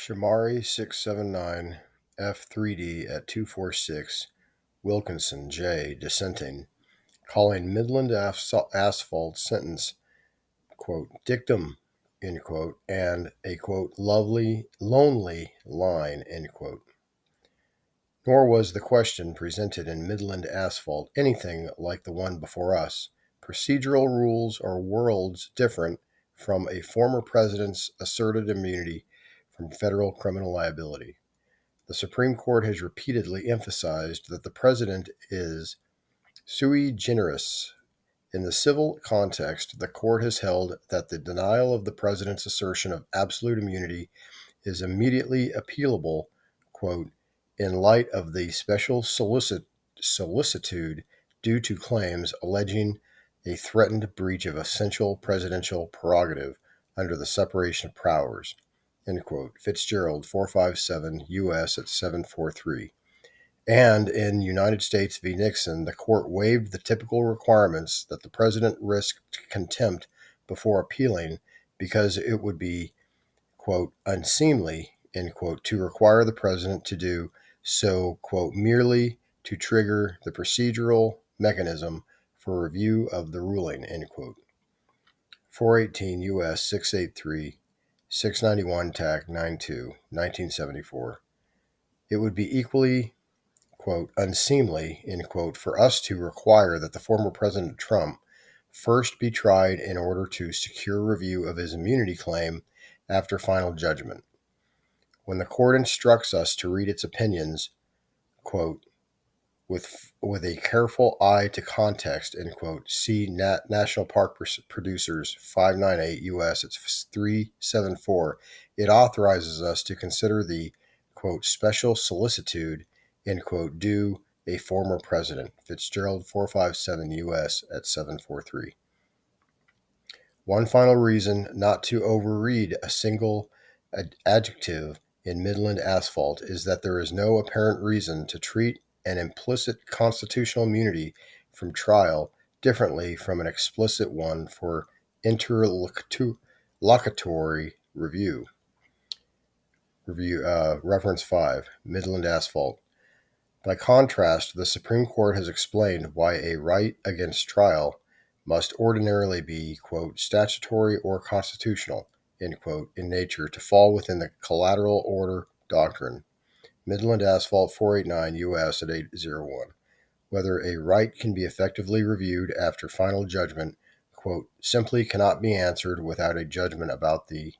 Shamari 679 F3D at 246, Wilkinson J. dissenting, calling Midland asphalt sentence, quote, dictum, end quote, and a, quote, lovely, lonely line, end quote. Nor was the question presented in Midland asphalt anything like the one before us. Procedural rules are worlds different from a former president's asserted immunity from federal criminal liability. The Supreme Court has repeatedly emphasized that the president is sui generis. In the civil context, the court has held that the denial of the president's assertion of absolute immunity is immediately appealable, quote, in light of the special solicitude due to claims alleging a threatened breach of essential presidential prerogative under the separation of powers, end quote. Fitzgerald 457 U.S. at 743. And in United States v. Nixon, the court waived the typical requirements that the president risk contempt before appealing because it would be, quote, unseemly, end quote, to require the president to do so, quote, merely to trigger the procedural mechanism for review of the ruling, end quote. 418 U.S. 683, 691 TAC 92, 1974. It would be equally, quote, unseemly, end quote, for us to require that the former President Trump first be tried in order to secure review of his immunity claim after final judgment. When the court instructs us to read its opinions, quote, with a careful eye to context, end quote, see National Park Producers 598 U.S. It's 374, it authorizes us to consider the, quote, special solicitude, end quote, due a former president. Fitzgerald 457 U.S. at 743. One final reason not to overread a single adjective in Midland asphalt is that there is no apparent reason to treat an implicit constitutional immunity from trial differently from an explicit one for interlocutory review. Reference 5, Midland asphalt. By contrast, the Supreme Court has explained why a right against trial must ordinarily be, quote, statutory or constitutional, end quote, in nature to fall within the collateral order doctrine. Midland Asphalt 489 U.S. at 801. Whether a right can be effectively reviewed after final judgment, quote, simply cannot be answered without a judgment about the,